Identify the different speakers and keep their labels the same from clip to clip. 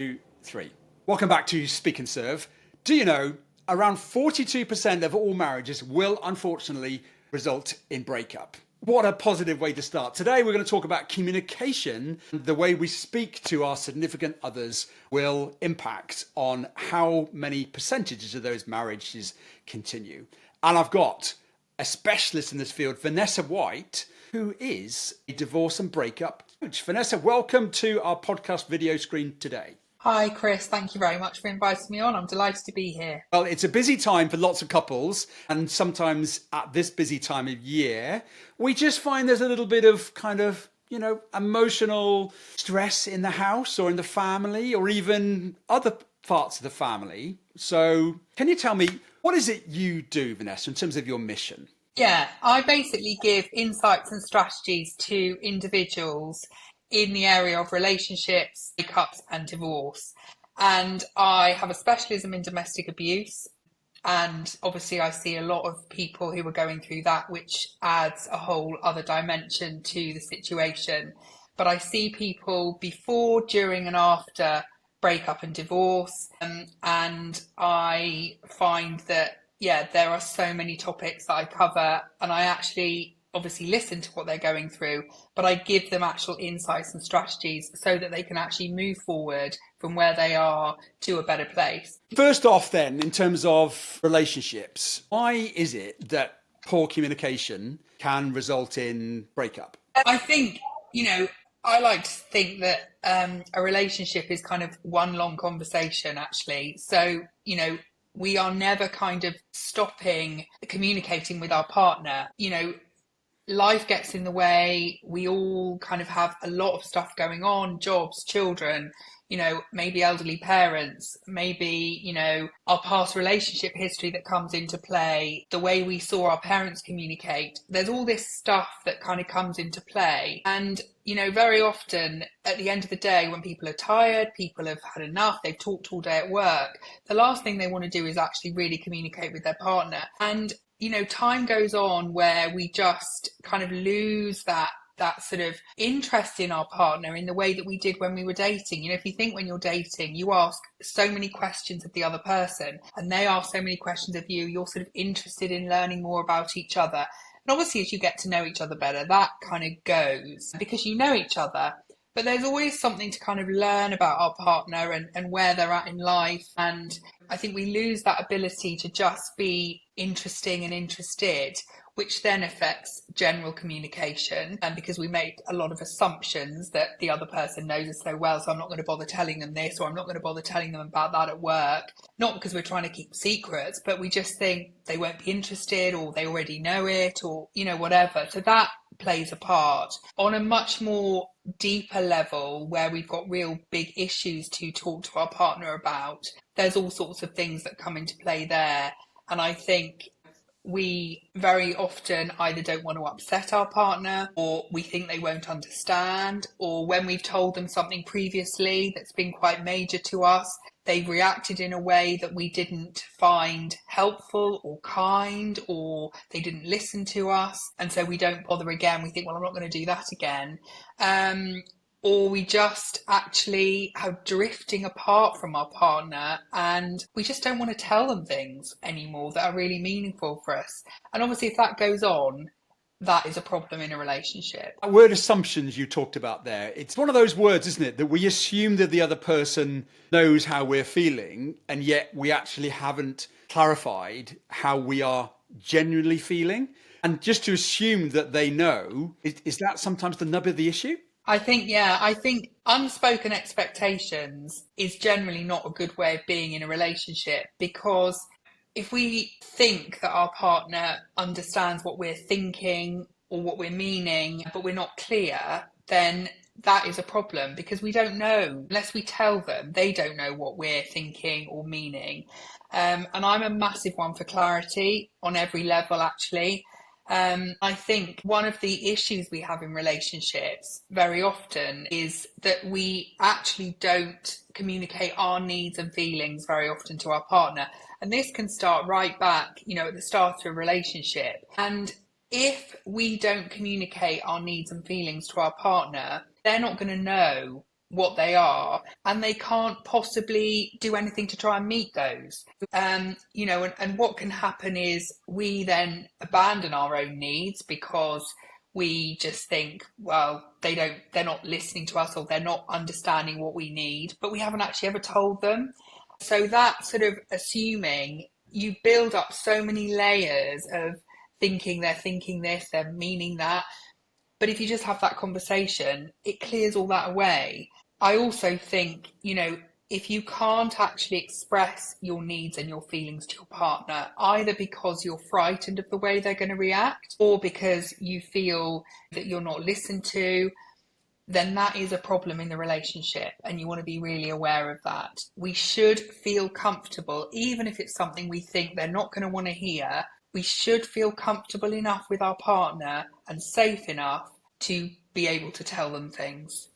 Speaker 1: Two, three. Welcome back to Speak and Serve. Do you know around 42% of all marriages will unfortunately result in breakup? What a positive way to start. Today we're going to talk about communication. The way we speak to our significant others will impact on how many percentages of those marriages continue. And I've got a specialist in this field, Vanessa White, who is a divorce and breakup coach. Vanessa, welcome to our podcast video screen today.
Speaker 2: Hi, Chris. Thank you very much for inviting me on. I'm delighted to be here.
Speaker 1: Well, it's a busy time for lots of couples, and sometimes at this busy time of year, we just find there's a little bit of emotional stress in the house or in the family or even other parts of the family. So can you tell me, what is it you do, Vanessa, in terms of your mission?
Speaker 2: Yeah, I basically give insights and strategies to individuals in the area of relationships, breakups and divorce. And I have a specialism in domestic abuse. And obviously I see a lot of people who are going through that, which adds a whole other dimension to the situation. But I see people before, during and after breakup and divorce. And I find that, there are so many topics that I cover, and I actually obviously listen to what they're going through, but I give them actual insights and strategies so that they can actually move forward from where they are to a better place.
Speaker 1: First off then, in terms of relationships, why is it that poor communication can result in breakup?
Speaker 2: I think, I like to think that a relationship is kind of one long conversation, actually. So, we are never kind of stopping communicating with our partner. Life gets in the way. We all kind of have a lot of stuff going on, jobs, children, maybe elderly parents, maybe, our past relationship history that comes into play, the way we saw our parents communicate. There's all this stuff that kind of comes into play. And, very often at the end of the day, when people are tired, people have had enough, they've talked all day at work, the last thing they want to do is actually really communicate with their partner. And time goes on where we just kind of lose that sort of interest in our partner in the way that we did when we were dating. If you think when you're dating, you ask so many questions of the other person and they ask so many questions of you, you're sort of interested in learning more about each other. And obviously as you get to know each other better, that kind of goes because you know each other. But there's always something to kind of learn about our partner and where they're at in life. And I think we lose that ability to just be interesting and interested, which then affects general communication. And because we make a lot of assumptions that the other person knows us so well, so I'm not going to bother telling them this, or I'm not going to bother telling them about that at work. Not because we're trying to keep secrets, but we just think they won't be interested or they already know it or, whatever. So that plays a part. On a much more deeper level where we've got real big issues to talk to our partner about, there's all sorts of things that come into play there. And I think we very often either don't want to upset our partner, or we think they won't understand, or when we've told them something previously that's been quite major to us, they've reacted in a way that we didn't find helpful or kind, or they didn't listen to us, and so we don't bother again. We think, well, I'm not going to do that again. Or we just actually are drifting apart from our partner and we just don't want to tell them things anymore that are really meaningful for us. And obviously if that goes on, that is a problem in a relationship.
Speaker 1: That word assumptions you talked about there, it's one of those words, isn't it, that we assume that the other person knows how we're feeling, and yet we actually haven't clarified how we are genuinely feeling. And just to assume that they know, is that sometimes the nub of the issue?
Speaker 2: I think unspoken expectations is generally not a good way of being in a relationship, because if we think that our partner understands what we're thinking or what we're meaning, but we're not clear, then that is a problem, because we don't know. Unless we tell them, they don't know what we're thinking or meaning. And I'm a massive one for clarity on every level, actually. I think one of the issues we have in relationships very often is that we actually don't communicate our needs and feelings very often to our partner. And this can start right back, at the start of a relationship. And if we don't communicate our needs and feelings to our partner, they're not going to know what they are, and they can't possibly do anything to try and meet those. And what can happen is we then abandon our own needs because we just think, well, they're not listening to us, or they're not understanding what we need, but we haven't actually ever told them. So that sort of assuming, you build up so many layers of thinking they're thinking this, they're meaning that. But if you just have that conversation, it clears all that away. I also think, if you can't actually express your needs and your feelings to your partner, either because you're frightened of the way they're going to react, or because you feel that you're not listened to, then that is a problem in the relationship, and you want to be really aware of that. We should feel comfortable, even if it's something we think they're not going to want to hear. We should feel comfortable enough with our partner and safe enough to be able to tell them things.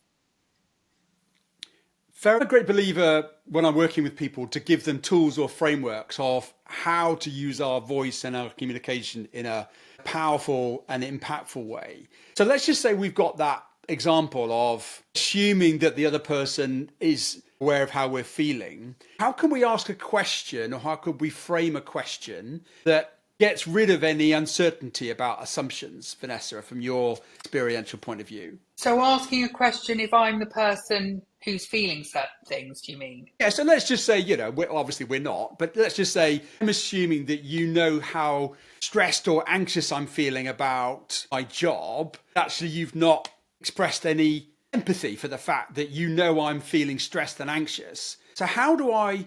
Speaker 1: I'm a great believer when I'm working with people to give them tools or frameworks of how to use our voice and our communication in a powerful and impactful way. So let's just say we've got that example of assuming that the other person is aware of how we're feeling. How can we ask a question, or how could we frame a question that gets rid of any uncertainty about assumptions, Vanessa, from your experiential point of view?
Speaker 2: So asking a question, if I'm the person who's feeling certain things, do you mean?
Speaker 1: Yeah, so let's just say, obviously we're not, but let's just say I'm assuming that you know how stressed or anxious I'm feeling about my job. Actually, you've not expressed any empathy for the fact that I'm feeling stressed and anxious. So how do I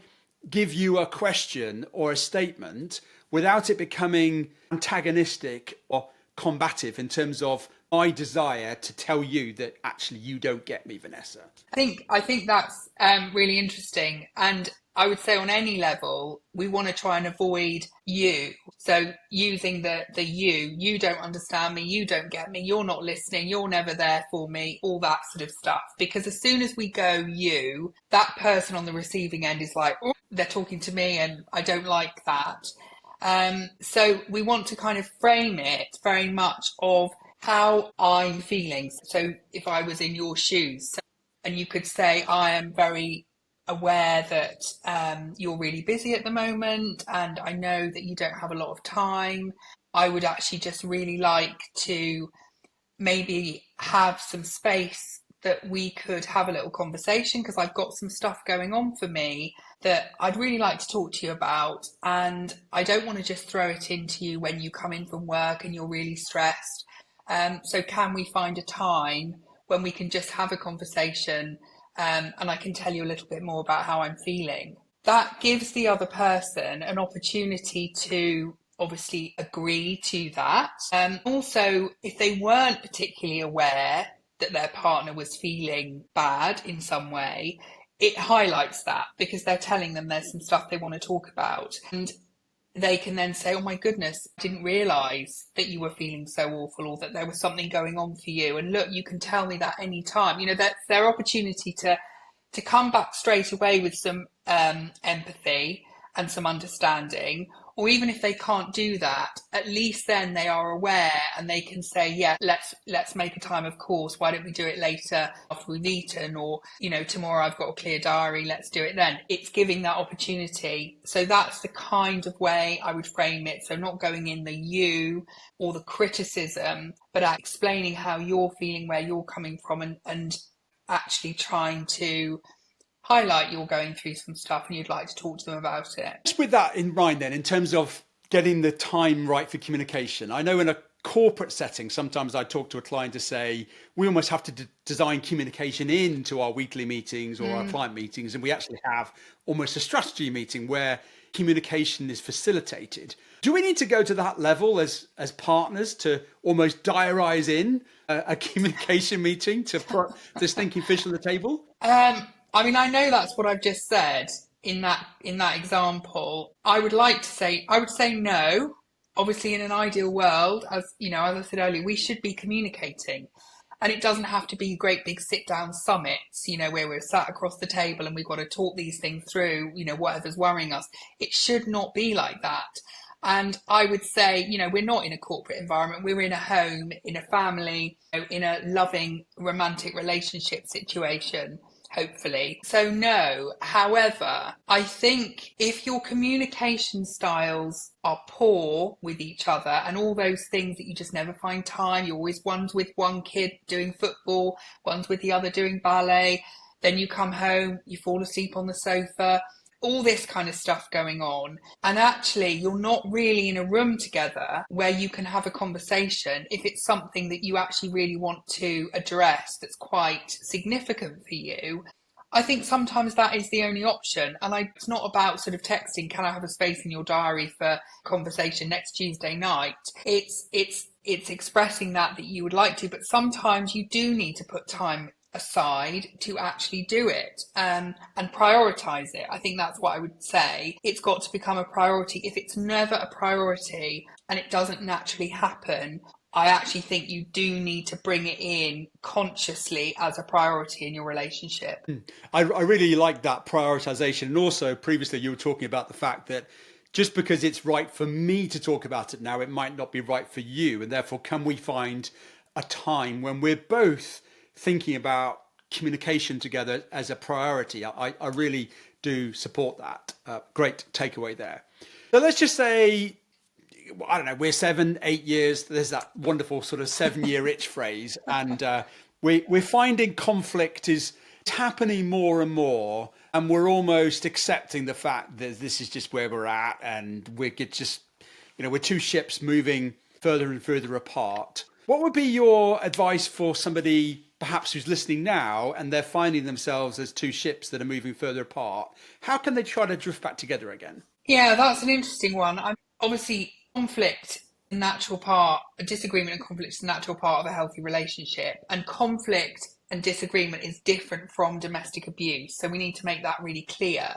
Speaker 1: give you a question or a statement without it becoming antagonistic or combative in terms of my desire to tell you that actually you don't get me, Vanessa?
Speaker 2: I think that's really interesting. And I would say on any level, we want to try and avoid you. So using the you don't understand me, you don't get me, you're not listening, you're never there for me, all that sort of stuff. Because as soon as we go you, that person on the receiving end is like, oh, they're talking to me and I don't like that. So we want to kind of frame it very much of how I'm feeling. So if I was in your shoes, and you could say, I am very aware that you're really busy at the moment, and I know that you don't have a lot of time. I would actually just really like to maybe have some space that we could have a little conversation, because I've got some stuff going on for me that I'd really like to talk to you about, and I don't want to just throw it into you when you come in from work and you're really stressed. So can we find a time when we can just have a conversation, and I can tell you a little bit more about how I'm feeling? That gives the other person an opportunity to obviously agree to that. Also, if they weren't particularly aware that their partner was feeling bad in some way, it highlights that, because they're telling them there's some stuff they want to talk about. And they can then say, oh my goodness, I didn't realise that you were feeling so awful, or that there was something going on for you. And look, you can tell me that any time. That's their opportunity to come back straight away with some empathy and some understanding. Or even if they can't do that, at least then they are aware, and they can say, yeah, let's make a time, of course. Why don't we do it later after we've eaten? Or, tomorrow I've got a clear diary, let's do it then. It's giving that opportunity. So that's the kind of way I would frame it. So not going in the you or the criticism, but explaining how you're feeling, where you're coming from, and actually trying to highlight you're going through some stuff and you'd like to talk to them about it.
Speaker 1: Just with that in mind then, in terms of getting the time right for communication, I know in a corporate setting, sometimes I talk to a client to say, we almost have to design communication into our weekly meetings or our client meetings. And we actually have almost a strategy meeting where communication is facilitated. Do we need to go to that level as partners to almost diarize in a communication meeting to put this thinking fish on the table?
Speaker 2: I know that's what I've just said in that example. I would say no. Obviously, in an ideal world, as I said earlier, we should be communicating. And it doesn't have to be great big sit down summits, where we're sat across the table and we've got to talk these things through, whatever's worrying us. It should not be like that. And I would say, we're not in a corporate environment. We're in a home, in a family, in a loving romantic relationship situation. hopefully. So no. However, I think if your communication styles are poor with each other and all those things that you just never find time, you're always one's with one kid doing football, one's with the other doing ballet, then you come home, you fall asleep on the sofa, all this kind of stuff going on. And actually, you're not really in a room together where you can have a conversation if it's something that you actually really want to address that's quite significant for you. I think sometimes that is the only option. And it's not about sort of texting, can I have a space in your diary for conversation next Tuesday night? It's expressing that you would like to, but sometimes you do need to put time aside to actually do it, and prioritize it. I think that's what I would say. It's got to become a priority. If it's never a priority and it doesn't naturally happen, I actually think you do need to bring it in consciously as a priority in your relationship.
Speaker 1: I really like that prioritization. And also, previously, you were talking about the fact that just because it's right for me to talk about it now, it might not be right for you. And therefore, can we find a time when we're both thinking about communication together as a priority? I really do support that. Great takeaway there. So let's just say, I don't know, we're 7-8 years. There's that wonderful sort of 7-year itch phrase. And we're finding conflict is happening more and more. And we're almost accepting the fact that this is just where we're at. And we're just, we're two ships moving further and further apart. What would be your advice for somebody perhaps who's listening now and they're finding themselves as two ships that are moving further apart? How can they try to drift back together again?
Speaker 2: Yeah, that's an interesting one. Obviously, conflict, a natural part, a disagreement and conflict is a natural part of a healthy relationship. And conflict and disagreement is different from domestic abuse. So we need to make that really clear.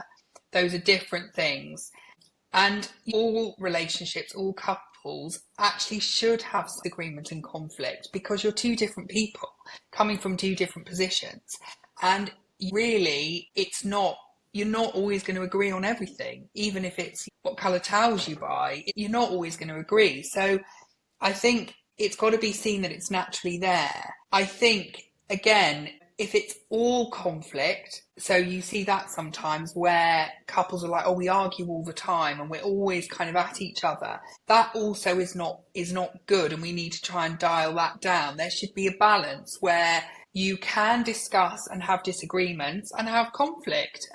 Speaker 2: Those are different things. And all relationships, all couples actually should have disagreement and conflict because you're two different people coming from two different positions. And really, you're not always going to agree on everything, even if it's what colour towels you buy, you're not always going to agree. So I think it's got to be seen that it's naturally there. I think, again, if it's all conflict, so you see that sometimes where couples are like, oh, we argue all the time and we're always kind of at each other. That also is not good, and we need to try and dial that down. There should be a balance where you can discuss and have disagreements and have conflict,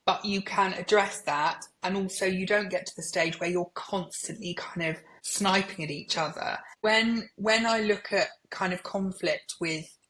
Speaker 2: but you can address that, and also you don't get to the stage where you're constantly kind of sniping at each other. When I look at kind of conflict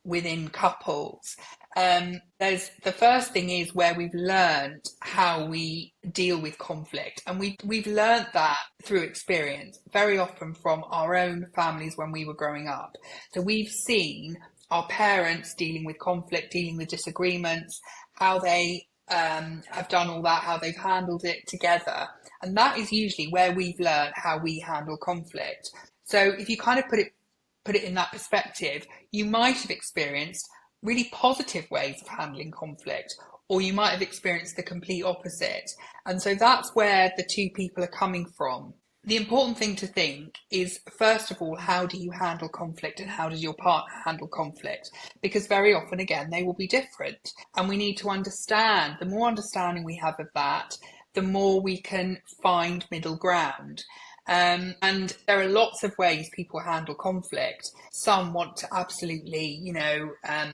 Speaker 2: within couples, there's the first thing is where we've learned how we deal with conflict, and we've learned that through experience, very often from our own families when we were growing up. So we've seen our parents dealing with conflict, dealing with disagreements, how they have done all that, how they've handled it together. And that is usually where we've learned how we handle conflict. So if you kind of put it in that perspective, you might have experienced really positive ways of handling conflict, or you might have experienced the complete opposite. And so that's where the two people are coming from. The important thing to think is, first of all, how do you handle conflict and how does your partner handle conflict? Because very often, again, they will be different. And we need to understand, the more understanding we have of that, the more we can find middle ground. And there are lots of ways people handle conflict. Some want to absolutely,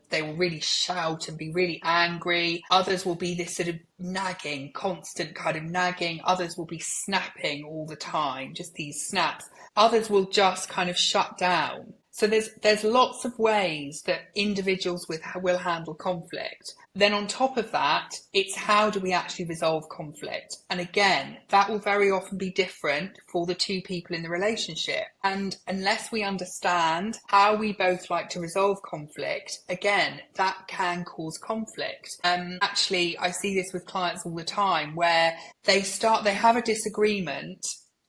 Speaker 2: they will really shout and be really angry. Others will be this sort of nagging, constant kind of nagging. Others will be snapping all the time, just these snaps. Others will just kind of shut down. So there's lots of ways that individuals will handle conflict. Then on top of that, it's how do we actually resolve conflict? And again, that will very often be different for the two people in the relationship. And unless we understand how we both like to resolve conflict, again, that can cause conflict. Actually, I see this with clients all the time where they have a disagreement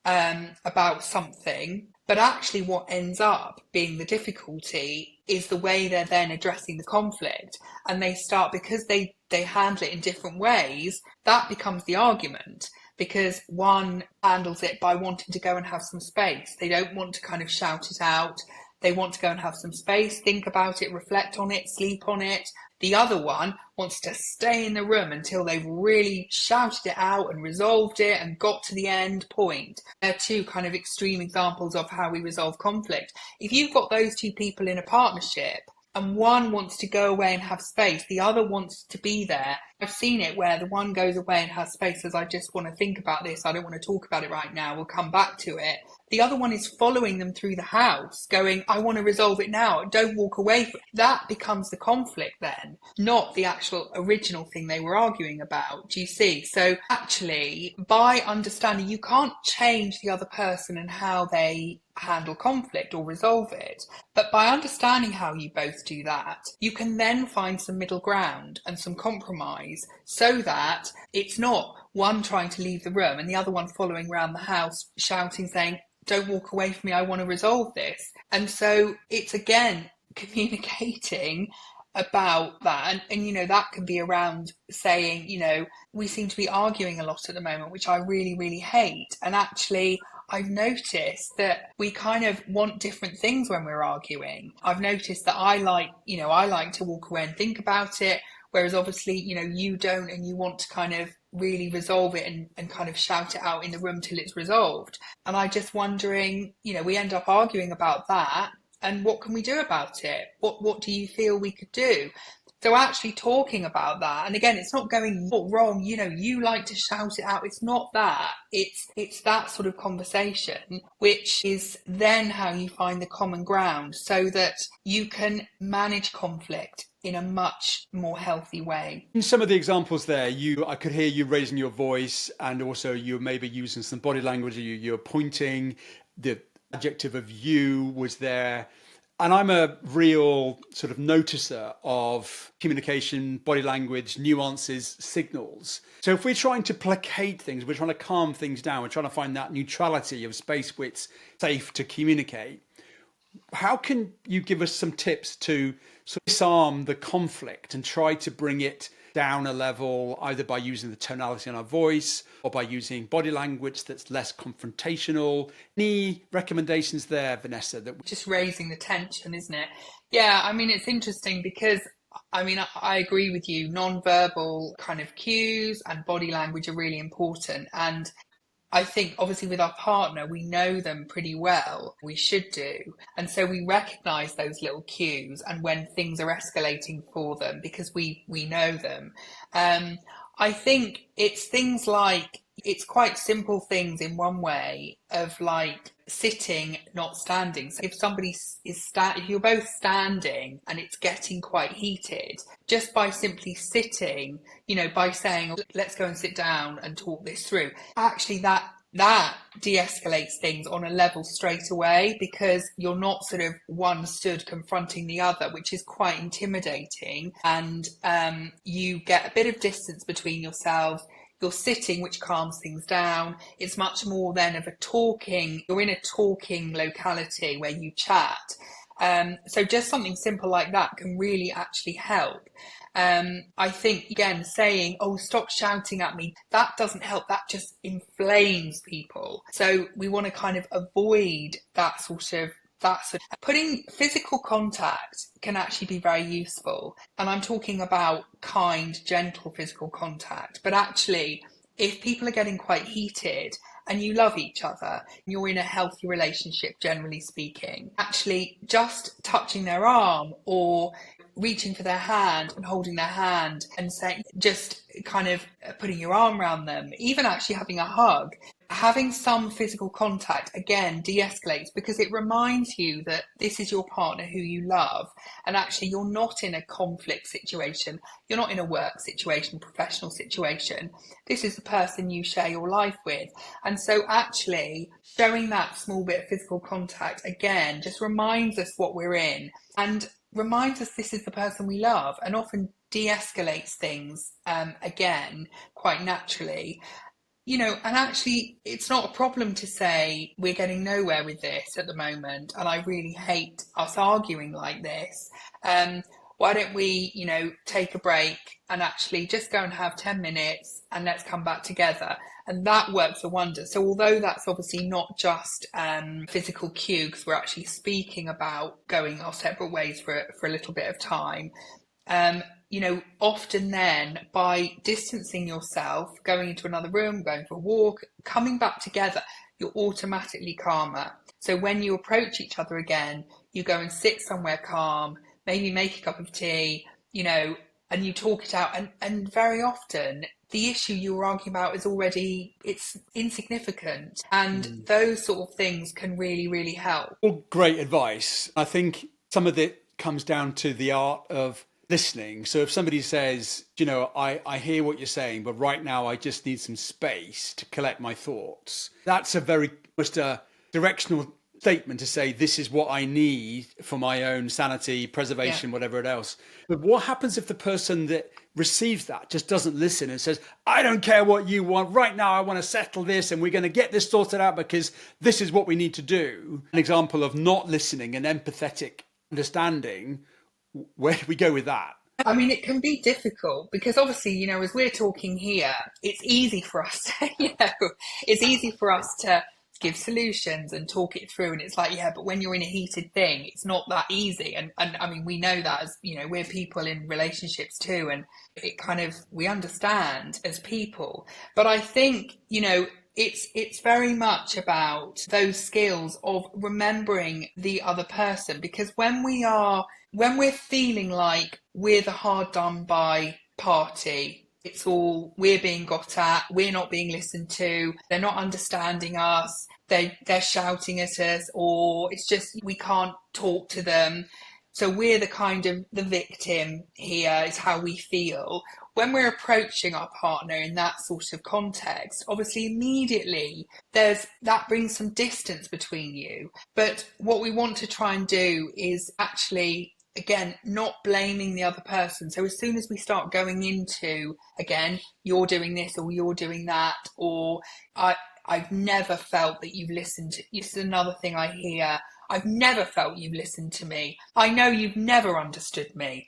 Speaker 2: about something, but actually what ends up being the difficulty is the way they're then addressing the conflict. And they start, because they handle it in different ways, that becomes the argument. Because one handles it by wanting to go and have some space. They don't want to kind of shout it out. They want to go and have some space, think about it, reflect on it, sleep on it. The other one wants to stay in the room until they've really shouted it out and resolved it and got to the end point. They're two kind of extreme examples of how we resolve conflict. If you've got those two people in a partnership and one wants to go away and have space, the other wants to be there. I've seen it where the one goes away and has space, says, I just want to think about this, I don't want to talk about it right now, we'll come back to it. The other one is following them through the house, going, I want to resolve it now, don't walk away from it. That becomes the conflict then, not the actual original thing they were arguing about. Do you see? So actually, by understanding, you can't change the other person and how they handle conflict or resolve it. But by understanding how you both do that, you can then find some middle ground and some compromise so that it's not one trying to leave the room and the other one following around the house shouting, saying, don't walk away from me, I want to resolve this. And so it's again communicating about that. And you know, that can be around saying, you know, we seem to be arguing a lot at the moment, which I really, really hate. And actually, I've noticed that we kind of want different things when we're arguing. I've noticed that I like to walk away and think about it, whereas obviously, you know, you don't, and you want to kind of really resolve it and kind of shout it out in the room till it's resolved. And I just wondering, you know, we end up arguing about that. And what can we do about it? What do you feel we could do? So actually talking about that, and again, it's not going wrong, you know, you like to shout it out. It's not that. It's that sort of conversation, which is then how you find the common ground so that you can manage conflict in a much more healthy way.
Speaker 1: In some of the examples there, I could hear you raising your voice, and also you're maybe using some body language. You're pointing. The adjective of you was there. And I'm a real sort of noticer of communication, body language, nuances, signals. So if we're trying to placate things, we're trying to calm things down, we're trying to find that neutrality of space where it's safe to communicate, how can you give us some tips to sort of disarm the conflict and try to bring it down a level, either by using the tonality in our voice or by using body language that's less confrontational? Any recommendations there, Vanessa?
Speaker 2: Just raising the tension, isn't it? Yeah, I mean, it's interesting because I agree with you. Non-verbal kind of cues and body language are really important. And I think obviously with our partner, we know them pretty well. We should do. And so we recognize those little cues and when things are escalating for them because we know them. I think it's things like, it's quite simple things in one way of like sitting, not standing. So if somebody if you're both standing and it's getting quite heated, just by simply sitting, you know, by saying, let's go and sit down and talk this through, actually that de-escalates things on a level straight away because you're not sort of one stood confronting the other, which is quite intimidating. And you get a bit of distance between yourselves. You're sitting, which calms things down. It's much more then of you're in a talking locality where you chat. So just something simple like that can really actually help. I think, again, saying, oh, stop shouting at me, that doesn't help. That just inflames people. So we want to kind of avoid that sort of putting physical contact can actually be very useful. And I'm talking about kind, gentle physical contact. But actually, if people are getting quite heated and you love each other, you're in a healthy relationship, generally speaking, actually just touching their arm or reaching for their hand and holding their hand and saying, just kind of putting your arm around them, even actually having a hug, having some physical contact, again, de-escalates because it reminds you that this is your partner who you love. And actually, you're not in a conflict situation. You're not in a work situation, professional situation. This is the person you share your life with. And so actually showing that small bit of physical contact, again, just reminds us what we're in and reminds us this is the person we love, and often de-escalates things again quite naturally. You know, and actually it's not a problem to say we're getting nowhere with this at the moment and I really hate us arguing like this. Why don't we, you know, take a break and actually just go and have 10 minutes and let's come back together. And that works a wonder. So although that's obviously not just physical cue, because we're actually speaking about going our separate ways for a little bit of time, often then by distancing yourself, going into another room, going for a walk, coming back together, you're automatically calmer. So when you approach each other again, you go and sit somewhere calm, maybe make a cup of tea, and you talk it out. And very often the issue you were arguing about it's insignificant. And those sort of things can really, really help.
Speaker 1: All great advice. I think some of it comes down to the art of listening. So if somebody says, I hear what you're saying, but right now I just need some space to collect my thoughts. That's a very just a directional statement to say, this is what I need for my own sanity, preservation, whatever else. But what happens if the person that receives that just doesn't listen and says, I don't care what you want. Right now, I want to settle this and we're going to get this sorted out because this is what we need to do. An example of not listening and empathetic understanding. Where do we go with that?
Speaker 2: I mean, it can be difficult because obviously, as we're talking here, it's easy for us to, give solutions and talk it through. And it's like, but when you're in a heated thing, it's not that easy. And I mean, we know that as, we're people in relationships too. And we understand as people. But I think, it's very much about those skills of remembering the other person, because when we're feeling like we're the hard done by party, it's all we're being got at, we're not being listened to, they're not understanding us, they're shouting at us, or it's just we can't talk to them. So we're the victim here, is how we feel. When we're approaching our partner in that sort of context, obviously immediately that brings some distance between you. But what we want to try and do is actually, again, not blaming the other person. So as soon as we start going into, again, you're doing this or you're doing that, or I've never felt that you've listened to, this is another thing I hear, I've never felt you've listened to me. I know you've never understood me.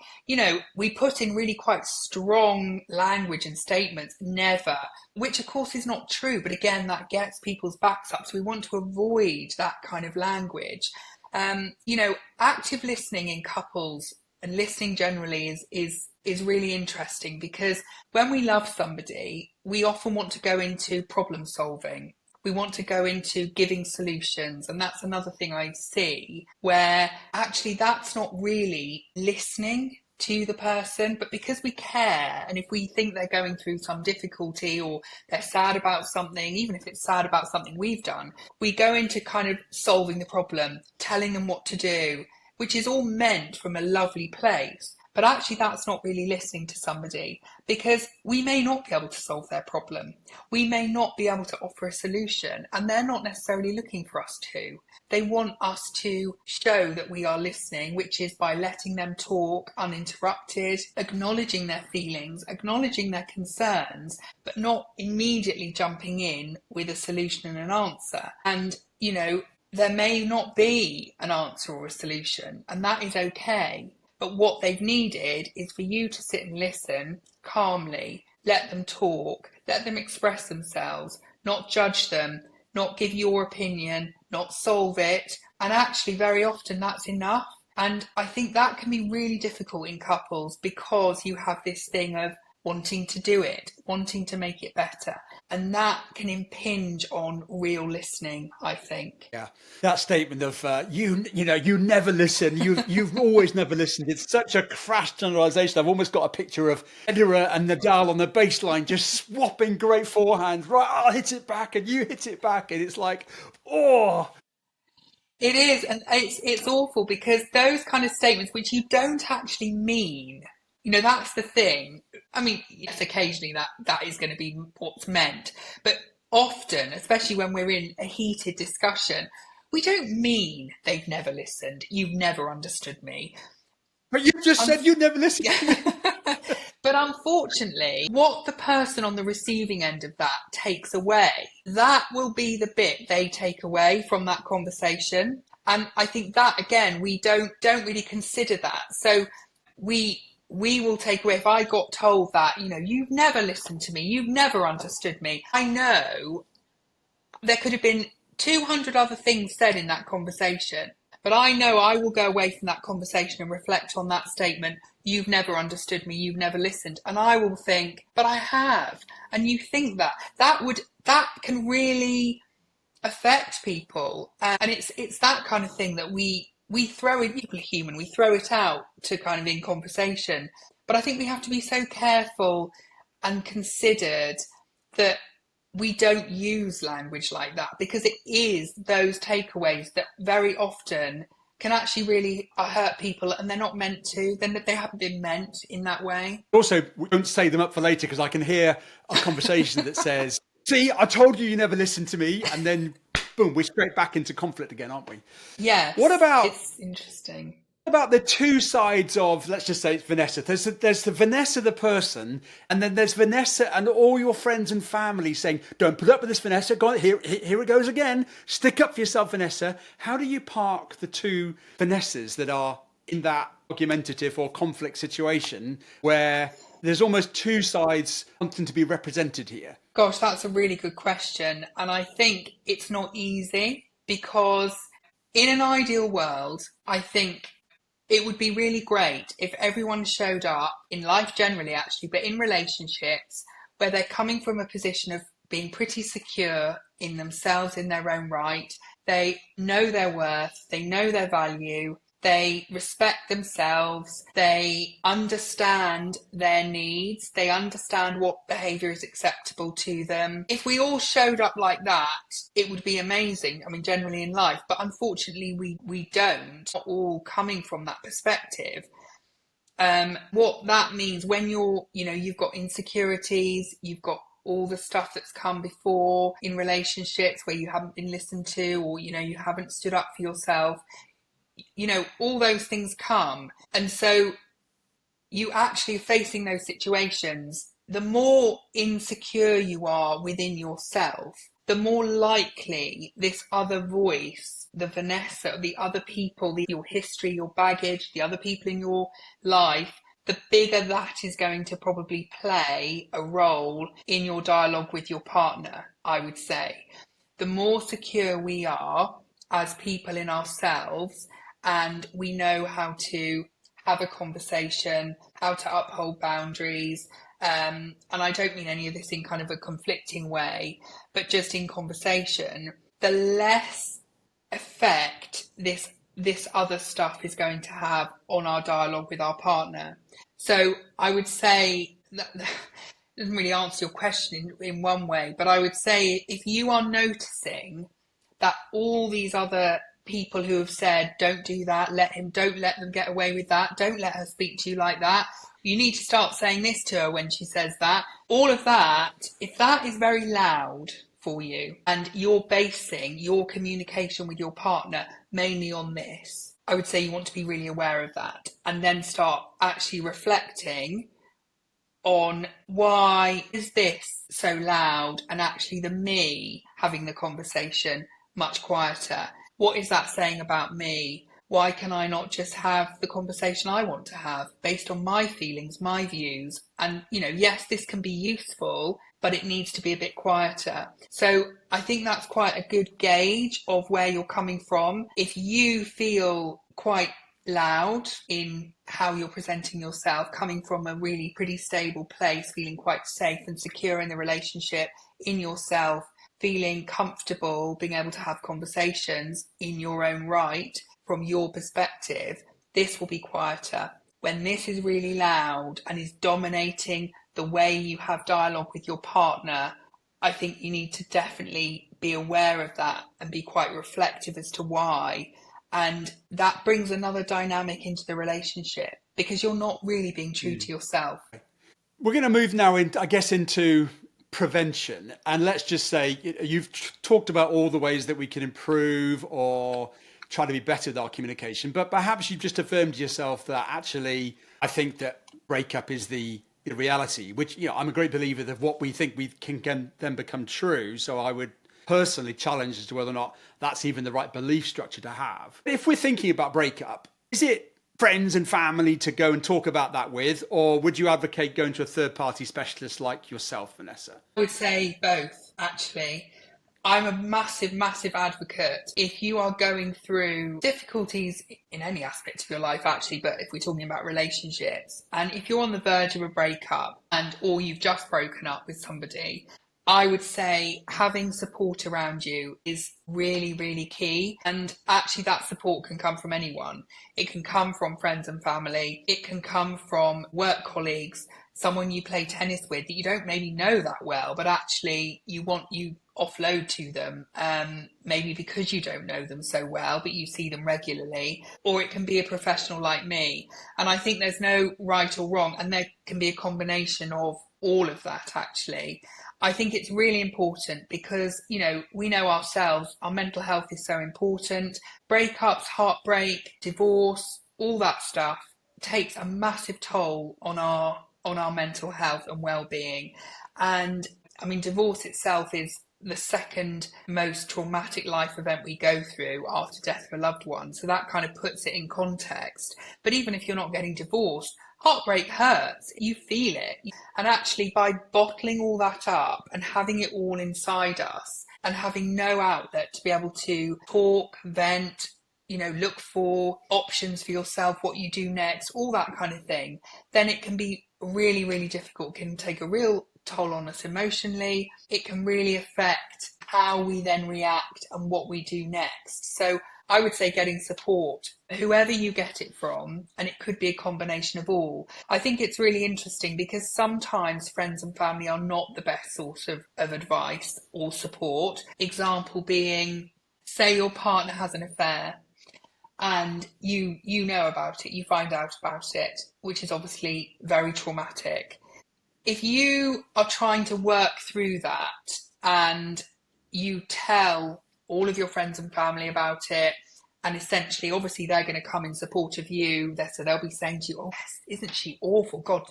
Speaker 2: We put in really quite strong language and statements, never, which of course is not true. But again, that gets people's backs up. So we want to avoid that kind of language. Active listening in couples and listening generally is really interesting, because when we love somebody, we often want to go into problem solving. We want to go into giving solutions. And that's another thing I see, where actually that's not really listening to the person, but because we care, and if we think they're going through some difficulty or they're sad about something, even if it's sad about something we've done, we go into kind of solving the problem, telling them what to do, which is all meant from a lovely place. But actually that's not really listening to somebody, because we may not be able to solve their problem. We may not be able to offer a solution, and they're not necessarily looking for us to. They want us to show that we are listening, which is by letting them talk uninterrupted, acknowledging their feelings, acknowledging their concerns, but not immediately jumping in with a solution and an answer. And, there may not be an answer or a solution, and that is okay. But what they've needed is for you to sit and listen calmly, let them talk, let them express themselves, not judge them, not give your opinion, not solve it. And actually, very often that's enough. And I think that can be really difficult in couples, because you have this thing of wanting to do it, wanting to make it better. And that can impinge on real listening, I think.
Speaker 1: Yeah, that statement of you never listen, you've always never listened. It's such a crass generalization. I've almost got a picture of Federer and Nadal on the baseline just swapping great forehands. Right, I'll hit it back and you hit it back, and it's like, oh.
Speaker 2: It is, and it's awful, because those kind of statements which you don't actually mean, that's the thing. I mean, yes, occasionally that is going to be what's meant, but often, especially when we're in a heated discussion, we don't mean they've never listened, you've never understood me.
Speaker 1: But you just said you never listened to me.
Speaker 2: But unfortunately, what the person on the receiving end of that takes away, that will be the bit they take away from that conversation. And I think that, again, we don't really consider that. So we will take away, if I got told that, you've never listened to me, you've never understood me. I know there could have been 200 other things said in that conversation, but I know I will go away from that conversation and reflect on that statement. you've never understood me, you've never listened. And I will think, but I have. And you think that can really affect people. And it's that kind of thing that we throw in. People are human, we throw it out to kind of in conversation. But I think we have to be so careful and considered that we don't use language like that, because it is those takeaways that very often can actually really hurt people, and they're not meant to. Then they haven't been meant in that way.
Speaker 1: Also, we don't say them up for later, because I can hear a conversation that says, see, I told you never listened to me. And then, boom, we're straight back into conflict again, aren't we?
Speaker 2: Yes.
Speaker 1: What about...
Speaker 2: It's interesting.
Speaker 1: About the two sides of, let's just say it's Vanessa. There's the Vanessa the person, and then there's Vanessa and all your friends and family saying, don't put up with this, Vanessa. Go on, here it goes again. Stick up for yourself, Vanessa. How do you park the two Vanessas that are in that argumentative or conflict situation where there's almost two sides wanting to be represented here?
Speaker 2: Gosh, that's a really good question. And I think it's not easy, because in an ideal world, I think it would be really great if everyone showed up in life generally, actually, but in relationships where they're coming from a position of being pretty secure in themselves, in their own right. They know their worth, they know their value, they respect themselves, they understand their needs, they understand what behaviour is acceptable to them. If we all showed up like that, it would be amazing. I mean, generally in life, but unfortunately we don't. Not all coming from that perspective. What that means when you've got insecurities, you've got all the stuff that's come before in relationships where you haven't been listened to, or, you haven't stood up for yourself. All those things come. And so you actually facing those situations, the more insecure you are within yourself, the more likely this other voice, the Vanessa, the other people, your history, your baggage, the other people in your life, the bigger that is going to probably play a role in your dialogue with your partner, I would say. The more secure we are as people in ourselves, and we know how to have a conversation, how to uphold boundaries. And I don't mean any of this in kind of a conflicting way, but just in conversation, the less effect this other stuff is going to have on our dialogue with our partner. So I would say that doesn't really answer your question in one way, but I would say if you are noticing that all these other people who have said, don't do that, don't let them get away with that, don't let her speak to you like that, you need to start saying this to her when she says that, all of that, if that is very loud for you and you're basing your communication with your partner mainly on this, I would say you want to be really aware of that, and then start actually reflecting on why is this so loud, and actually the me having the conversation much quieter. What is that saying about me? Why can I not just have the conversation I want to have based on my feelings, my views? And, yes, this can be useful, but it needs to be a bit quieter. So I think that's quite a good gauge of where you're coming from. If you feel quite loud in how you're presenting yourself, coming from a really pretty stable place, feeling quite safe and secure in the relationship, in yourself, feeling comfortable, being able to have conversations in your own right, from your perspective, this will be quieter. When this is really loud and is dominating the way you have dialogue with your partner, I think you need to definitely be aware of that and be quite reflective as to why. And that brings another dynamic into the relationship, because you're not really being true to yourself.
Speaker 1: We're going to move now into prevention. And let's just say you've talked about all the ways that we can improve or try to be better with our communication, but perhaps you've just affirmed to yourself that actually I think that breakup is the reality, which, I'm a great believer that what we think we can then become true. So I would personally challenge as to whether or not that's even the right belief structure to have. If we're thinking about breakup, is it friends and family to go and talk about that with, or would you advocate going to a third-party specialist like yourself, Vanessa?
Speaker 2: I would say both, actually. I'm a massive, massive advocate. If you are going through difficulties in any aspect of your life, actually, but if we're talking about relationships, and if you're on the verge of a breakup or you've just broken up with somebody, I would say having support around you is really, really key. And actually, that support can come from anyone. It can come from friends and family. It can come from work colleagues, someone you play tennis with that you don't maybe know that well, but actually you offload to them, maybe because you don't know them so well, but you see them regularly. Or it can be a professional like me. And I think there's no right or wrong, and there can be a combination of all of that, actually. I think it's really important because, we know ourselves, our mental health is so important. Breakups, heartbreak, divorce, all that stuff takes a massive toll on our mental health and well-being. And I mean, divorce itself is the second most traumatic life event we go through after death of a loved one. So that kind of puts it in context. But even if you're not getting divorced, heartbreak hurts. You feel it. And actually, by bottling all that up and having it all inside us and having no outlet to be able to talk, vent, look for options for yourself, what you do next, all that kind of thing, then it can be really, really difficult. It can take a real toll on us emotionally. It can really affect how we then react and what we do next. So I would say getting support, whoever you get it from, and it could be a combination of all. I think it's really interesting because sometimes friends and family are not the best source of advice or support. Example being, say your partner has an affair and you know about it, you find out about it, which is obviously very traumatic. If you are trying to work through that and you tell all of your friends and family about it, and essentially, obviously, they're going to come in support of you. So they'll be saying to you, oh, isn't she awful? God,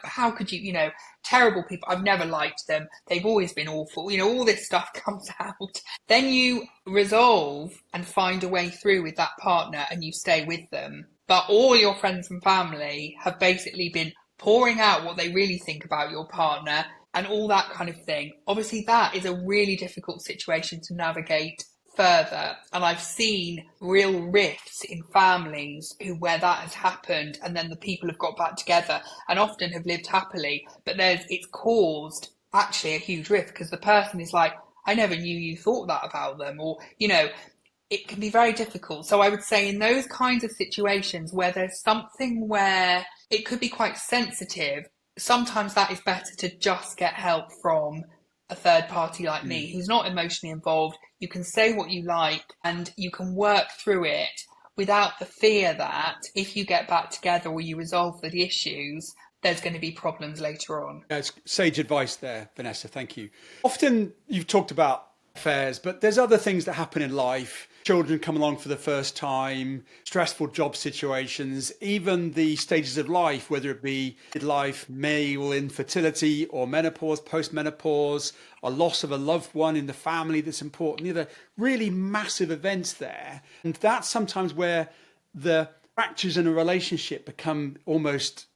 Speaker 2: how could you, terrible people. I've never liked them. They've always been awful. All this stuff comes out. Then you resolve and find a way through with that partner and you stay with them. But all your friends and family have basically been pouring out what they really think about your partner and all that kind of thing. Obviously, that is a really difficult situation to navigate further, and I've seen real rifts in families where that has happened, and then the people have got back together and often have lived happily, but it's caused actually a huge rift because the person is like, I never knew you thought that about them, or it can be very difficult. So I would say in those kinds of situations where there's something where it could be quite sensitive, sometimes that is better to just get help from a third party like me who's not emotionally involved. You can say what you like and you can work through it without the fear that if you get back together or you resolve the issues, there's going to be problems later on.
Speaker 1: It's sage advice there, Vanessa. Thank you. Often you've talked about affairs, but there's other things that happen in life. Children come along for the first time, stressful job situations, even the stages of life, whether it be midlife, male infertility or menopause, post-menopause, a loss of a loved one in the family that's important. These are really massive events there. And that's sometimes where the fractures in a relationship become almost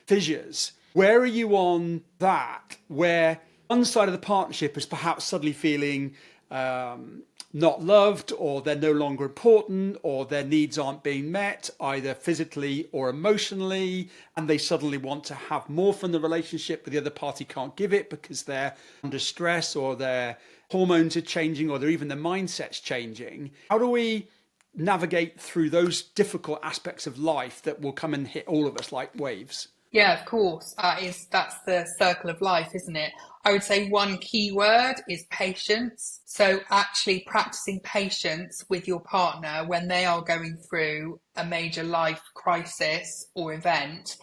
Speaker 1: fissures. Where are you on that? Where one side of the partnership is perhaps suddenly feeling not loved, or they're no longer important, or their needs aren't being met, either physically or emotionally, and they suddenly want to have more from the relationship, but the other party can't give it because they're under stress, or their hormones are changing, or even their mindset's changing. How do we navigate through those difficult aspects of life that will come and hit all of us like waves?
Speaker 2: Yeah, of course. That's the circle of life, isn't it? I would say one key word is patience. So actually practicing patience with your partner when they are going through a major life crisis or event.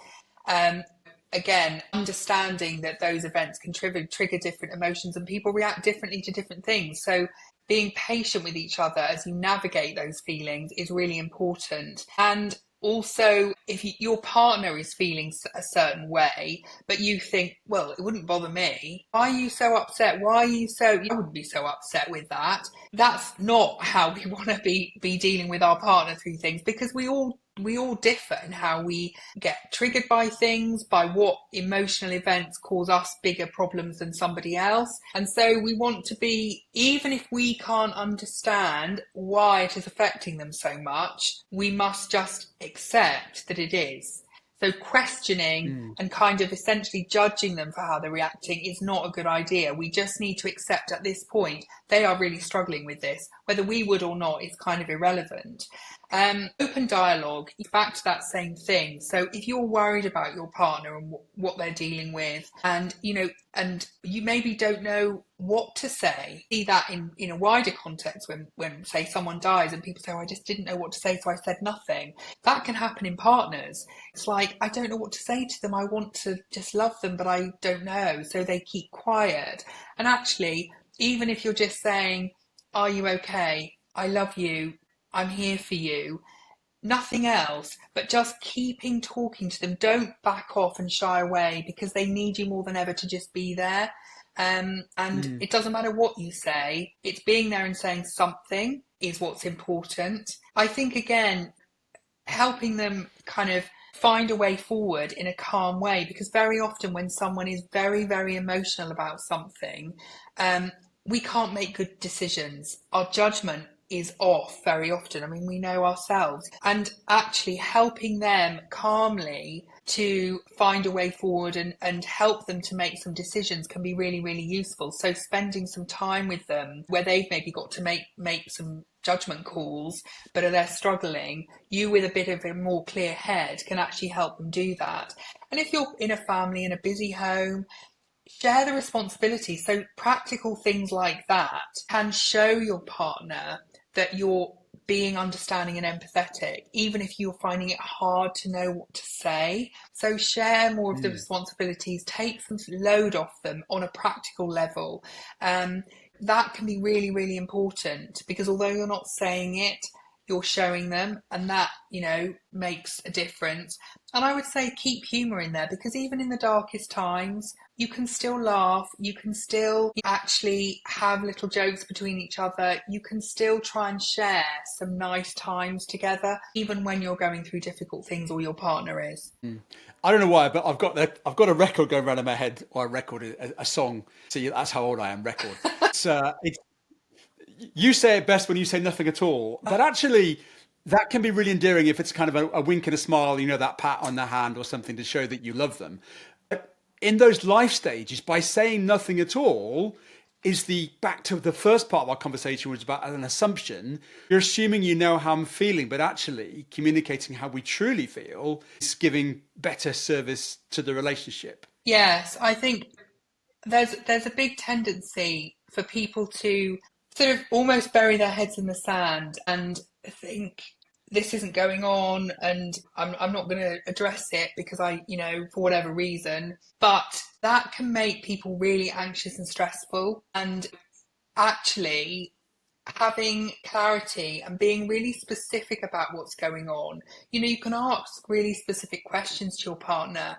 Speaker 2: Again, understanding that those events can trigger different emotions and people react differently to different things. So being patient with each other as you navigate those feelings is really important. And also, if your partner is feeling a certain way, but you think, well, it wouldn't bother me. Why are you so upset? You wouldn't be so upset with that. That's not how we want to be dealing with our partner through things, because we all we all differ in how we get triggered by things, by what emotional events cause us bigger problems than somebody else. And so we want to be, even if we can't understand why it is affecting them so much, we must just accept that it is. So questioning and kind of essentially judging them for how they're reacting is not a good idea. We just need to accept at this point they are really struggling with this. Whether we would or not is kind of irrelevant. Open dialogue, back to that same thing. So if you're worried about your partner and what they're dealing with, and you maybe don't know what to say, see that in a wider context when say someone dies and people say, oh, I just didn't know what to say, so I said nothing. That can happen in partners. It's like, I don't know what to say to them. I want to just love them, but I don't know. So they keep quiet. And actually, even if you're just saying, are you okay? I love you. I'm here for you. Nothing else, but just keeping talking to them. Don't back off and shy away, because they need you more than ever to just be there. And it doesn't matter what you say. It's being there and saying something is what's important. I think, again, helping them kind of find a way forward in a calm way, because very often when someone is very, very emotional about something, we can't make good decisions. Our judgment is off very often. I mean, we know ourselves, and actually helping them calmly to find a way forward and help them to make some decisions can be really, really useful. So spending some time with them where they've maybe got to make some judgment calls, but are they're struggling, you with a bit of a more clear head can actually help them do that. And if you're in a family, in a busy home, share the responsibility. So practical things like that can show your partner that you're being understanding and empathetic, even if you're finding it hard to know what to say. So share more of the responsibilities, take some load off them on a practical level. That can be really, really important, because although you're not saying it, you're showing them, and that, makes a difference. And I would say keep humour in there, because even in the darkest times, you can still laugh, you can still actually have little jokes between each other, you can still try and share some nice times together, even when you're going through difficult things, or your partner is.
Speaker 1: I don't know why, but I've got a record going around in my head, or a song. See, that's how old I am. Record. It's you say it best when you say nothing at all, but actually that can be really endearing if it's kind of a wink and a smile, that pat on the hand or something to show that you love them. But in those life stages, by saying nothing at all is back to the first part of our conversation, which was about an assumption. You're assuming you know how I'm feeling, but actually communicating how we truly feel is giving better service to the relationship.
Speaker 2: Yes, I think there's a big tendency for people to sort of almost bury their heads in the sand and think this isn't going on, and I'm not going to address it because for whatever reason. But that can make people really anxious and stressful. And actually having clarity and being really specific about what's going on. You can ask really specific questions to your partner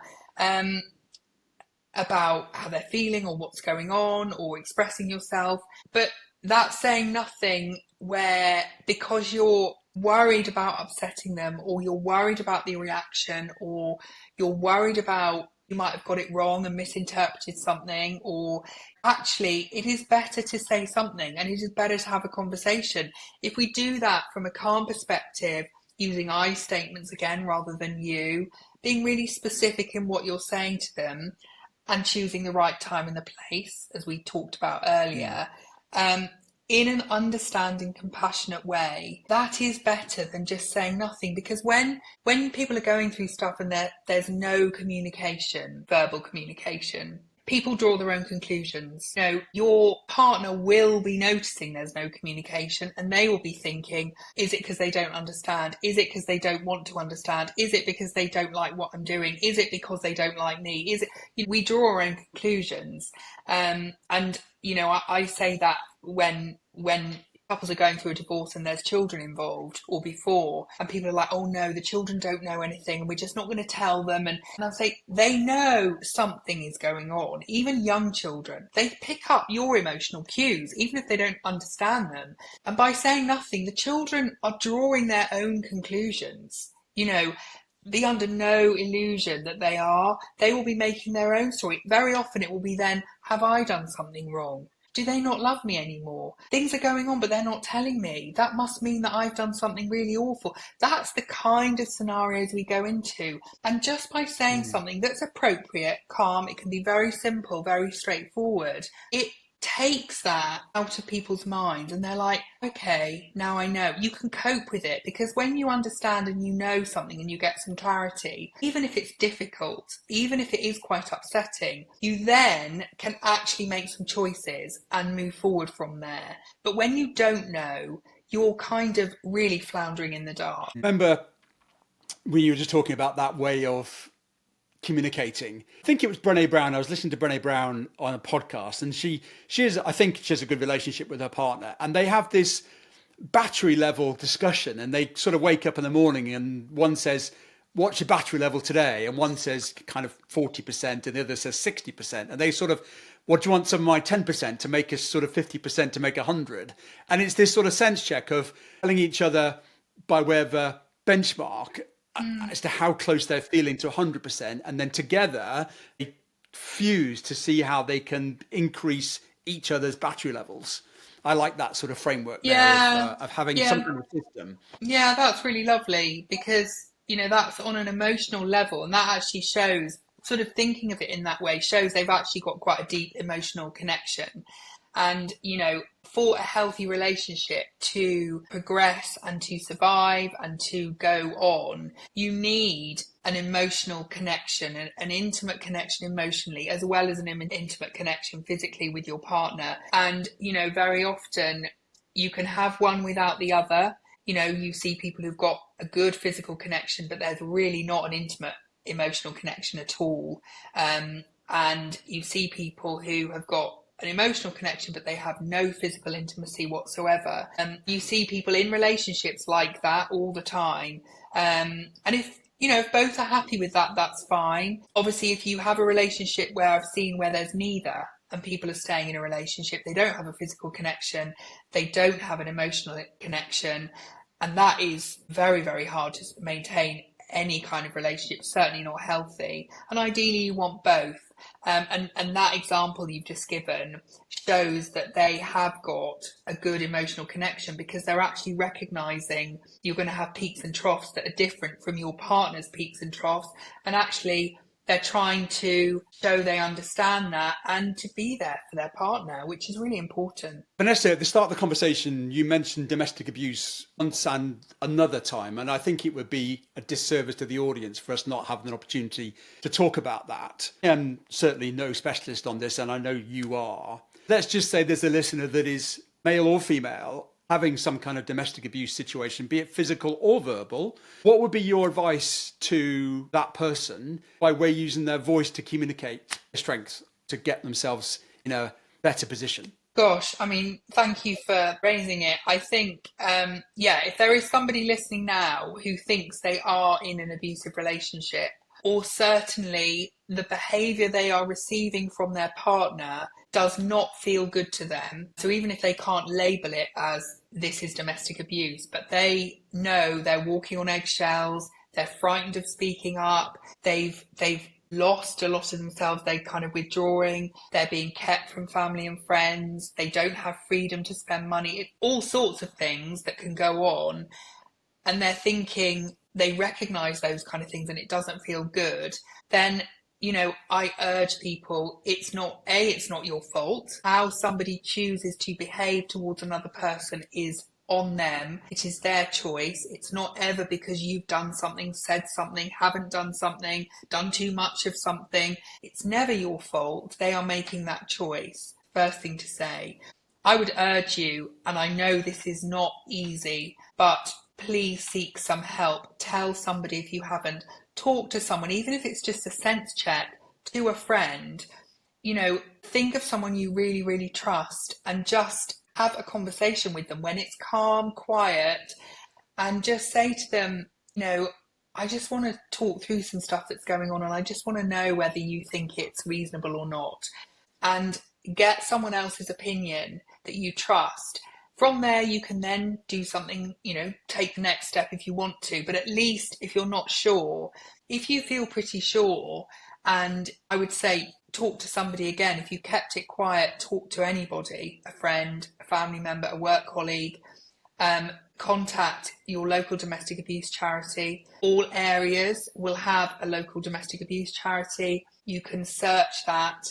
Speaker 2: about how they're feeling or what's going on, or expressing yourself. But that's saying nothing where, because you're worried about upsetting them, or you're worried about the reaction, or you're worried about you might have got it wrong and misinterpreted something, or actually it is better to say something, and it is better to have a conversation. If we do that from a calm perspective, using I statements again rather than you, being really specific in what you're saying to them, and choosing the right time and the place, as we talked about earlier, in an understanding, compassionate way, that is better than just saying nothing. Because when people are going through stuff and there's no communication, verbal communication, people draw their own conclusions. Your partner will be noticing there's no communication, and they will be thinking, is it because they don't understand? Is it because they don't want to understand? Is it because they don't like what I'm doing? Is it because they don't like me? Is it? We draw our own conclusions. And I say that when couples are going through a divorce and there's children involved, or before, and people are like, oh no, the children don't know anything and we're just not going to tell them. And I'll say, they know something is going on. Even young children, they pick up your emotional cues, even if they don't understand them. And by saying nothing, the children are drawing their own conclusions. be under no illusion that they will be making their own story. Very often it will be then, have I done something wrong? Do they not love me anymore? Things are going on, but they're not telling me. That must mean that I've done something really awful. That's the kind of scenarios we go into. And just by saying something that's appropriate, calm, it can be very simple, very straightforward. It takes that out of people's minds and they're like, okay, now I know. You can cope with it, because when you understand and you know something and you get some clarity, even if it's difficult, even if it is quite upsetting, you then can actually make some choices and move forward from there. But when you don't know, you're kind of really floundering in the dark.
Speaker 1: Remember when you were just talking about that way of communicating? I think it was Brené Brown. I was listening to Brené Brown on a podcast, and I think she has a good relationship with her partner, and they have this battery level discussion, and they sort of wake up in the morning and one says, what's your battery level today? And one says kind of 40% and the other says 60%. And they sort of, what do you want some of my 10% to make us sort of 50% to make 100? And it's this sort of sense check of telling each other by way of a benchmark as to how close they're feeling to 100%, and then together they fuse to see how they can increase each other's battery levels. I like that sort of framework there of having some kind of system.
Speaker 2: Yeah, that's really lovely, because that's on an emotional level, and that actually shows, sort of thinking of it in that way shows they've actually got quite a deep emotional connection. And, for a healthy relationship to progress and to survive and to go on, you need an emotional connection, an intimate connection emotionally, as well as an intimate connection physically with your partner. And, very often you can have one without the other. You see people who've got a good physical connection, but there's really not an intimate emotional connection at all. And you see people who have got an emotional connection, but they have no physical intimacy whatsoever. You see people in relationships like that all the time. And if both are happy with that, that's fine. Obviously, if you have a relationship where I've seen where there's neither, and people are staying in a relationship, they don't have a physical connection, they don't have an emotional connection, and that is very, very hard to maintain any kind of relationship, certainly not healthy. And ideally you want both. And that example you've just given shows that they have got a good emotional connection, because they're actually recognizing you're going to have peaks and troughs that are different from your partner's peaks and troughs, and actually they're trying to show they understand that and to be there for their partner, which is really important.
Speaker 1: Vanessa, at the start of the conversation, you mentioned domestic abuse once and another time, and I think it would be a disservice to the audience for us not having an opportunity to talk about that. I'm certainly no specialist on this, and I know you are. Let's just say there's a listener that is male or female, having some kind of domestic abuse situation, be it physical or verbal. What would be your advice to that person by way of using their voice to communicate their strength to get themselves in a better position?
Speaker 2: Gosh, thank you for raising it. I think, if there is somebody listening now who thinks they are in an abusive relationship, or certainly the behaviour they are receiving from their partner does not feel good to them. So even if they can't label it as this is domestic abuse, but they know they're walking on eggshells, they're frightened of speaking up, they've lost a lot of themselves, they're kind of withdrawing, they're being kept from family and friends, they don't have freedom to spend money, all sorts of things that can go on, and they're thinking, they recognise those kind of things and it doesn't feel good, then I urge people, it's not your fault. How somebody chooses to behave towards another person is on them. It is their choice. It's not ever because you've done something, said something, haven't done something, done too much of something. It's never your fault. They are making that choice. First thing to say. I would urge you, and I know this is not easy, but please seek some help. Tell somebody if you haven't. Talk to someone, even if it's just a sense check, to a friend. Think of someone you really, really trust and just have a conversation with them when it's calm, quiet, and just say to them, I just want to talk through some stuff that's going on, and I just want to know whether you think it's reasonable or not. And get someone else's opinion that you trust. From there, you can then do something, take the next step if you want to. But at least if you're not sure, if you feel pretty sure, and I would say talk to somebody again. If you kept it quiet, talk to anybody, a friend, a family member, a work colleague. Contact your local domestic abuse charity. All areas will have a local domestic abuse charity. You can search that.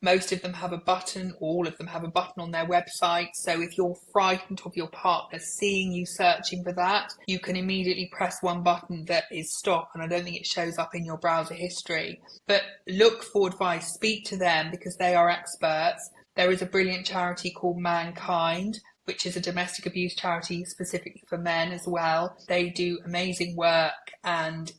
Speaker 2: Most of them have a button, all of them have a button on their website. So if you're frightened of your partner seeing you searching for that, you can immediately press one button that is stop, and I don't think it shows up in your browser history. But look for advice, speak to them because they are experts. There is a brilliant charity called Mankind, which is a domestic abuse charity specifically for men as well. They do amazing work, and,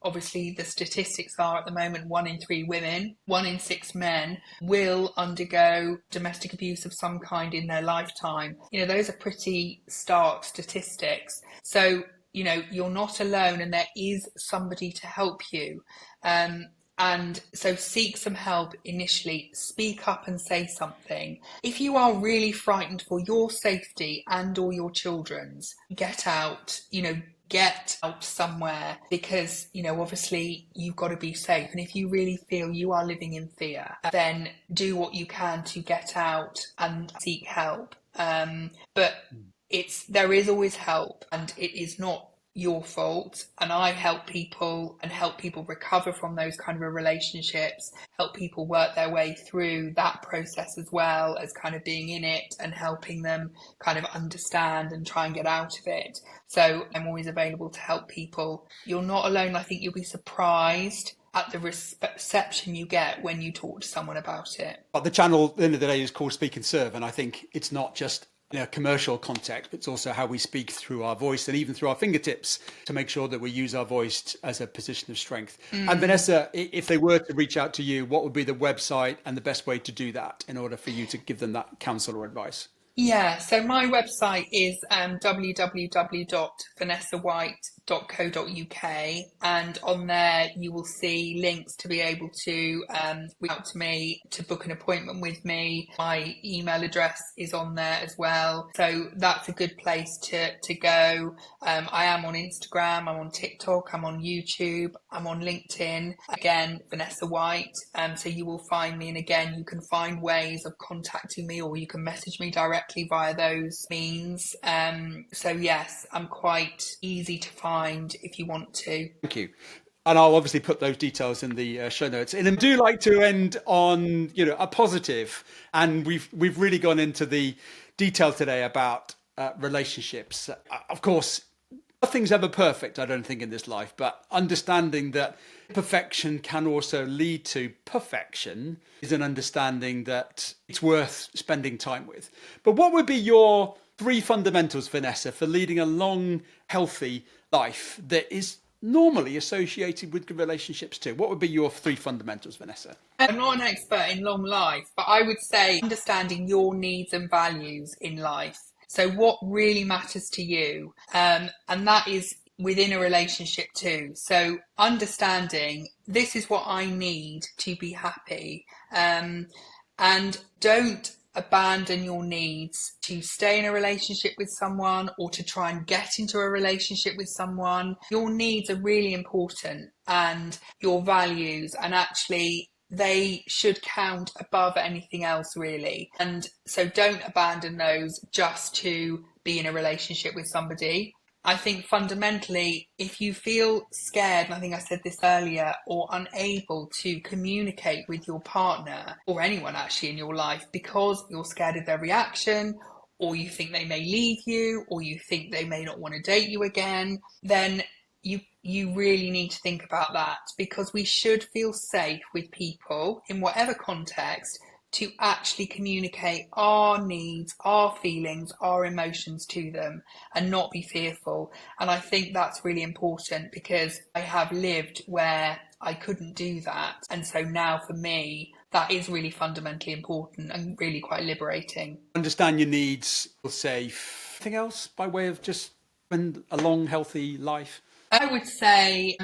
Speaker 2: obviously the statistics are at the moment 1 in 3 women, 1 in 6 men will undergo domestic abuse of some kind in their lifetime. Those are pretty stark statistics. So, you're not alone, and there is somebody to help you. And so seek some help initially, speak up and say something. If you are really frightened for your safety and or your children's, get out, get out somewhere because, obviously you've got to be safe. And if you really feel you are living in fear, then do what you can to get out and seek help. But there is always help, and it is not your fault. And I help people recover from those kind of relationships, help people work their way through that process as well as kind of being in it and helping them kind of understand and try and get out of it. So I'm always available to help people. You're not alone. I think you'll be surprised at the reception you get when you talk to someone about it.
Speaker 1: But the channel at the end of the day is called Speak and Serve, and I think it's not just commercial context, but it's also how we speak through our voice and even through our fingertips to make sure that we use our voice as a position of strength. And Vanessa, if they were to reach out to you, what would be the website and the best way to do that in order for you to give them that counsel or advice?
Speaker 2: Yeah, so my website is www.vanessawhite.co.uk, and on there you will see links to be able to reach out to me, to book an appointment with me. My email address is on there as well, so that's a good place to go. I am on Instagram, I'm on TikTok, I'm on YouTube, I'm on LinkedIn, again Vanessa White, so you will find me, and again you can find ways of contacting me, or you can message me directly via those means. So yes, I'm quite easy to find if you want to.
Speaker 1: Thank you. And I'll obviously put those details in the show notes. And I do like to end on, a positive. And we've really gone into the detail today about relationships. Of course, nothing's ever perfect, I don't think, in this life, but understanding that perfection can also lead to perfection is an understanding that it's worth spending time with. But what would be your 3 fundamentals, Vanessa, for leading a long, healthy life that is normally associated with good relationships too? What would be your 3 fundamentals, Vanessa?
Speaker 2: I'm not an expert in long life, but I would say understanding your needs and values in life. So what really matters to you, and that is within a relationship too. So understanding this is what I need to be happy, and don't abandon your needs to stay in a relationship with someone or to try and get into a relationship with someone. Your needs are really important, and your values, and actually they should count above anything else, really. And so don't abandon those just to be in a relationship with somebody. I think fundamentally, if you feel scared, and I think I said this earlier, or unable to communicate with your partner or anyone actually in your life because you're scared of their reaction, or you think they may leave you, or you think they may not want to date you again, then you really need to think about that, because we should feel safe with people in whatever context to actually communicate our needs, our feelings, our emotions to them, and not be fearful. And I think that's really important, because I have lived where I couldn't do that. And so now for me, that is really fundamentally important and really quite liberating.
Speaker 1: Understand your needs, feel safe. Anything else by way of just spend a long, healthy life?
Speaker 2: I would say,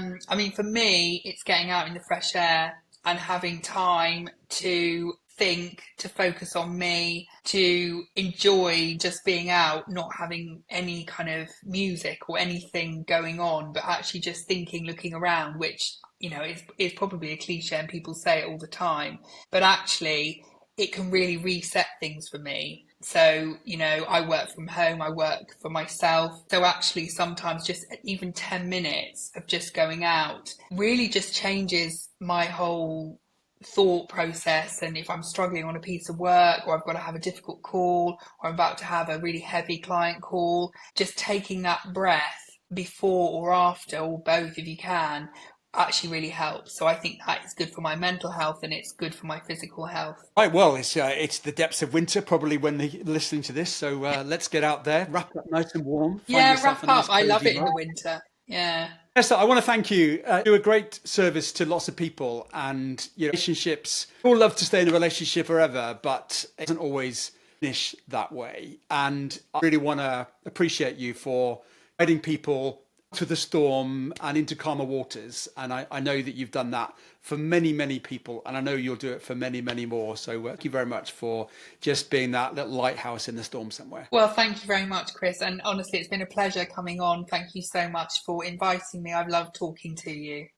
Speaker 2: for me, it's getting out in the fresh air and having time to think, to focus on me, to enjoy just being out, not having any kind of music or anything going on, but actually just thinking, looking around, which, you know, is probably a cliche and people say it all the time, but actually it can really reset things for me. So, you know, I work from home, I work for myself. So actually sometimes just even 10 minutes of just going out really just changes my whole thought process. And if I'm struggling on a piece of work, or I've got to have a difficult call, or I'm about to have a really heavy client call, just taking that breath before or after, or both if you can, actually really helps. So I think that is good for my mental health and it's good for my physical health.
Speaker 1: Right, well, it's the depths of winter probably when they're listening to this. So let's get out there, wrap up nice and warm, find
Speaker 2: Yeah,
Speaker 1: yourself
Speaker 2: wrap
Speaker 1: a
Speaker 2: up.
Speaker 1: nice
Speaker 2: I love
Speaker 1: cozy
Speaker 2: it in
Speaker 1: mug.
Speaker 2: the winter. Yeah.
Speaker 1: Esther, I want to thank you. Do a great service to lots of people, and relationships. We all love to stay in a relationship forever, but it doesn't always finish that way. And I really want to appreciate you for guiding people to the storm and into calmer waters. And I know that you've done that for many, many people, and I know you'll do it for many, many more. So thank you very much for just being that little lighthouse in the storm somewhere.
Speaker 2: Well, thank you very much, Chris. And honestly, it's been a pleasure coming on. Thank you so much for inviting me. I've loved talking to you.